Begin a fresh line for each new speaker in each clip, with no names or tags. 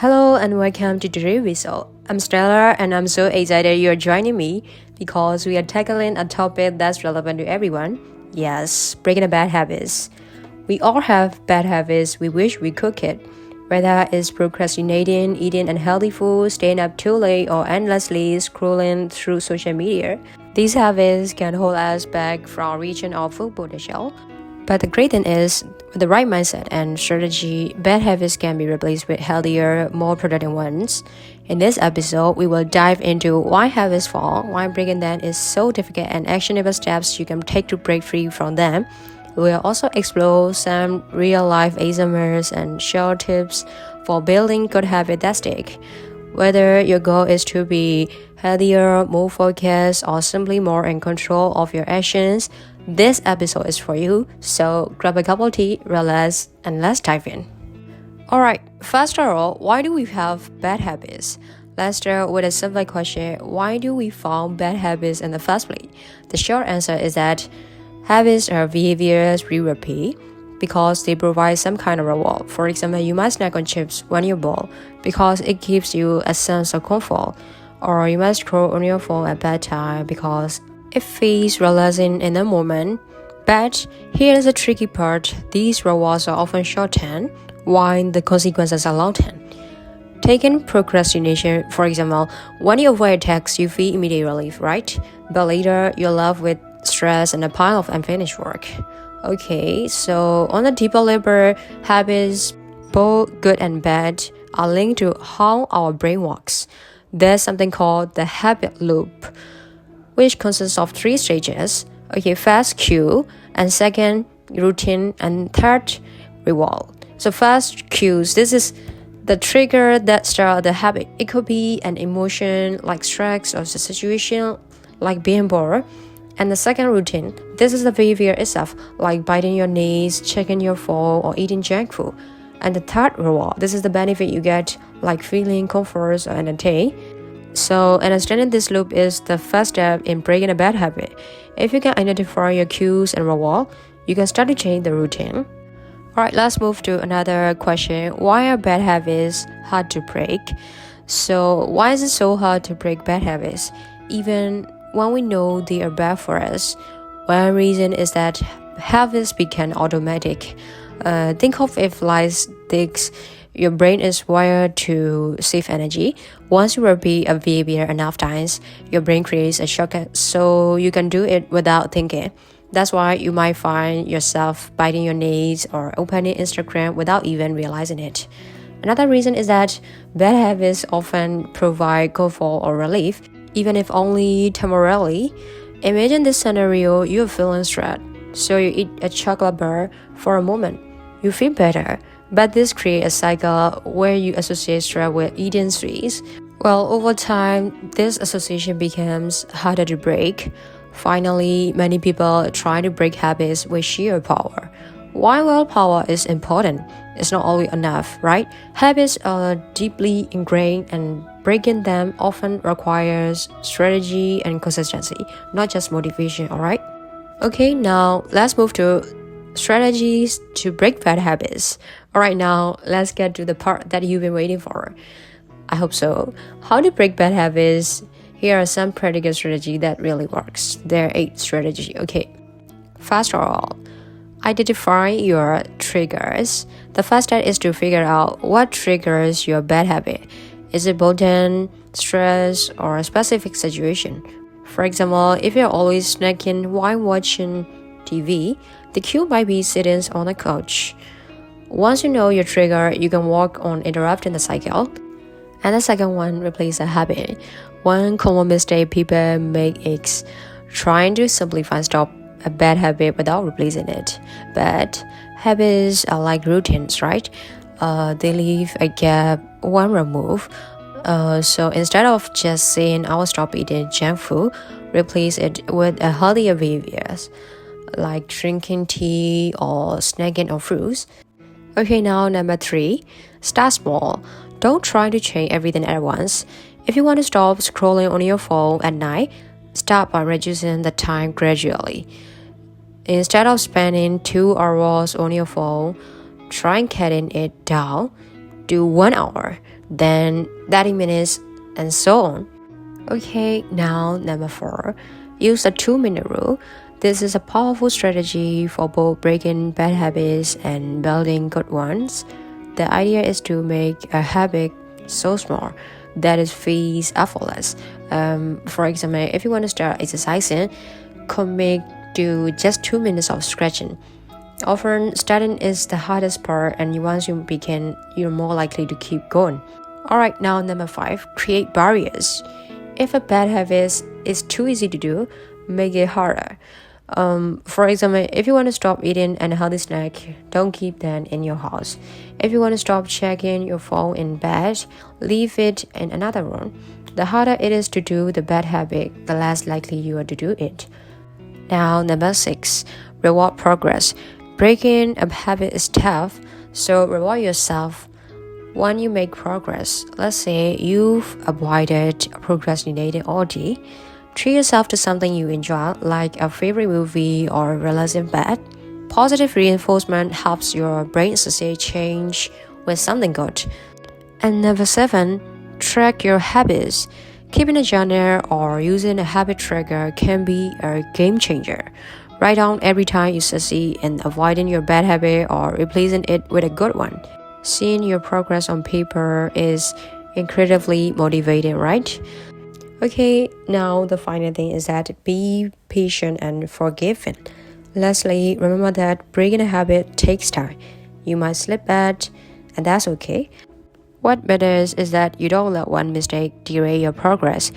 Hello and welcome to today's episode. I'm Stella and I'm so excited you're joining me because we are tackling a topic that's relevant to everyone. Yes, breaking the bad habits. We all have bad habits we wish we could quit. Whether it's procrastinating, eating unhealthy food, staying up too late, or endlessly scrolling through social media. These habits can hold us back from reaching our full potential. But the great thing is, with the right mindset and strategy, bad habits can be replaced with healthier, more productive ones. In this episode, we will dive into why habits fall, why breaking them is so difficult, and actionable steps you can take to break free from them. We will also explore some real-life ASMRs and share tips for building good habits that stick. Whether your goal is to be healthier, more focused, or simply more in control of your actions, this episode is for you. So grab a cup of tea, relax, and let's dive in. Alright, first of all, why do we have bad habits? Let's start with a simple question. Why do we form bad habits in the first place? The short answer is that habits are behaviors we repeat because they provide some kind of reward. For example, you might snack on chips when you're bored because it gives you a sense of comfort. Or you might scroll on your phone at bedtime because it feels relaxing in the moment. But here's the tricky part. These rewards are often short-term, while the consequences are long-term. Taking procrastination, for example, when you avoid a task, you feel immediate relief, right? But later, you're left with stress and a pile of unfinished work. Okay, so on the deeper level, habits, both good and bad, are linked to how our brain works. There's something called the habit loop, which consists of three stages. Okay, first cue, and second routine, and third reward. So first cues, this is the trigger that starts the habit. It could be an emotion like stress or a situation like being bored. And the second routine, this is the behavior itself, like biting your nails, checking your phone, or eating junk food. And the third reward, this is the benefit you get, like feeling comfort or entertained. So understanding this loop is the first step in breaking a bad habit. If you can identify your cues and reward, you can start to change the routine. Alright, let's move to another question. Why are bad habits hard to break? So why is it so hard to break bad habits? Even when we know they are bad for us, one reason is that habits become automatic. Think of it like this. Your brain is wired to save energy. Once you repeat a behavior enough times, your brain creates a shortcut so you can do it without thinking. That's why you might find yourself biting your nails or opening Instagram without even realizing it. Another reason is that bad habits often provide comfort or relief, even if only temporarily. Imagine this scenario: you're feeling stressed, so you eat a chocolate bar for a moment. You feel better, but this creates a cycle where you associate stress with eating sweets. Well, over time, this association becomes harder to break. Finally, many people try to break habits with sheer power. While willpower is important, it's not always enough, right? Habits are deeply ingrained and breaking them often requires strategy and consistency, not just motivation, alright? Okay, now let's move to strategies to break bad habits. Alright, now let's get to the part that you've been waiting for. I hope so. How to break bad habits? Here are some practical strategy that really works. There are 8 strategies. Okay. First of all, identify your triggers. The first step is to figure out what triggers your bad habit. Is it boredom, stress, or a specific situation? For example, if you're always snacking while watching TV, the cue might be sitting on the couch. Once you know your trigger, you can work on interrupting the cycle. And the second one, replace a habit. One common mistake people make is trying to simplify stop a bad habit without replacing it. But habits are like routines, right? They leave a gap when removed. So instead of just saying I will stop eating junk food, replace it with a healthier behaviors like drinking tea or snacking on fruits. Okay, now number 3, start small. Don't try to change everything at once. If you want to stop scrolling on your phone at night, start by reducing the time gradually. Instead of spending 2 hours on your phone, try cutting it down. do 1 hour, then 30 minutes, and so on. Okay, now number 4, use the 2-minute rule. This is a powerful strategy for both breaking bad habits and building good ones. The idea is to make a habit so small that it feels effortless. For example, if you want to start exercising, commit to just 2 minutes of stretching. Often, starting is the hardest part, and once you begin, you're more likely to keep going. Alright, now number 5, create barriers. If a bad habit is too easy to do, make it harder. For example, if you want to stop eating an unhealthy snack, don't keep them in your house. If you want to stop checking your phone in bed, leave it in another room. The harder it is to do the bad habit, the less likely you are to do it. Now, number 6, reward progress. Breaking a habit is tough, so reward yourself when you make progress. Let's say you've avoided procrastinating all day. Treat yourself to something you enjoy, like a favorite movie or relaxing bed. Positive reinforcement helps your brain associate change with something good. And number 7, track your habits. Keeping a journal or using a habit tracker can be a game changer. Write down every time you succeed in avoiding your bad habit or replacing it with a good one. Seeing your progress on paper is incredibly motivating, right? Okay, now the final thing is that be patient and forgiving. Lastly, remember that breaking a habit takes time. You might slip back, and that's okay. What matters is that you don't let one mistake derail your progress.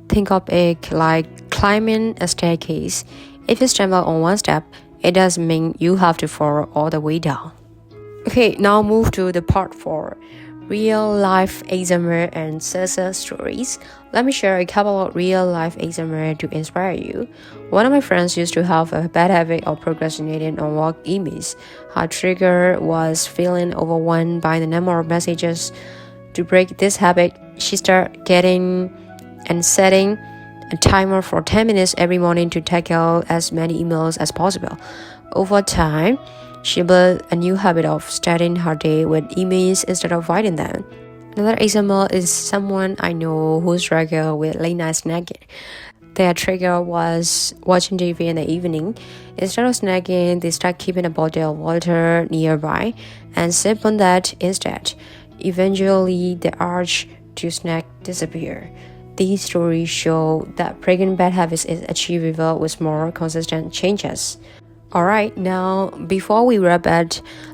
Think of it like climbing a staircase. If you stumble on one step, it doesn't mean you have to fall all the way down. Okay, now move to the part 4. Real-life eczema and success stories. Let me share a couple of real-life eczema to inspire you. One of my friends used to have a bad habit of procrastinating on work emails. Her trigger was feeling overwhelmed by the number of messages. To break this habit, she started getting and setting a timer for 10 minutes every morning to tackle as many emails as possible. Over time, she built a new habit of starting her day with emails instead of writing them. Another example is someone I know who struggled with late night snacking. Their trigger was watching TV in the evening. Instead of snacking, they start keeping a bottle of water nearby and sip on that instead. Eventually, the urge to snack disappeared. These stories show that breaking bad habits is achievable with more consistent changes. Alright, now before we wrap up,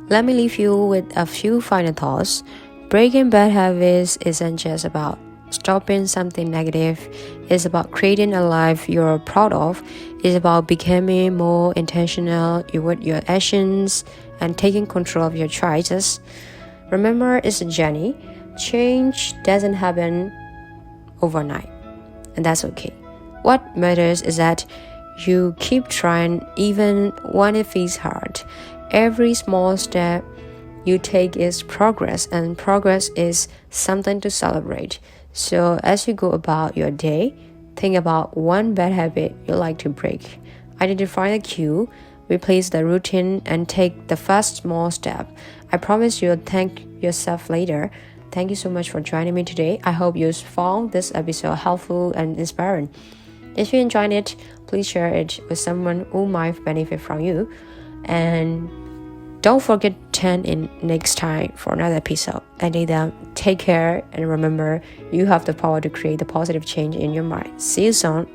let me leave you with a few final thoughts. Breaking bad habits isn't just about stopping something negative, it's about creating a life you're proud of. It's about becoming more intentional with your actions and taking control of your choices. Remember, it's a journey. Change doesn't happen overnight, and that's okay. What matters is that you keep trying even when it feels hard. Every small step you take is progress, and progress is something to celebrate. So as you go about your day, think about one bad habit you'd like to break. Identify the cue, replace the routine, and take the first small step. I promise you'll thank yourself later. Thank you so much for joining me today. I hope you found this episode helpful and inspiring. If you enjoyed it, please share it with someone who might benefit from you. And don't forget to tune in next time for another episode. Until then, take care and remember, you have the power to create the positive change in your mind. See you soon.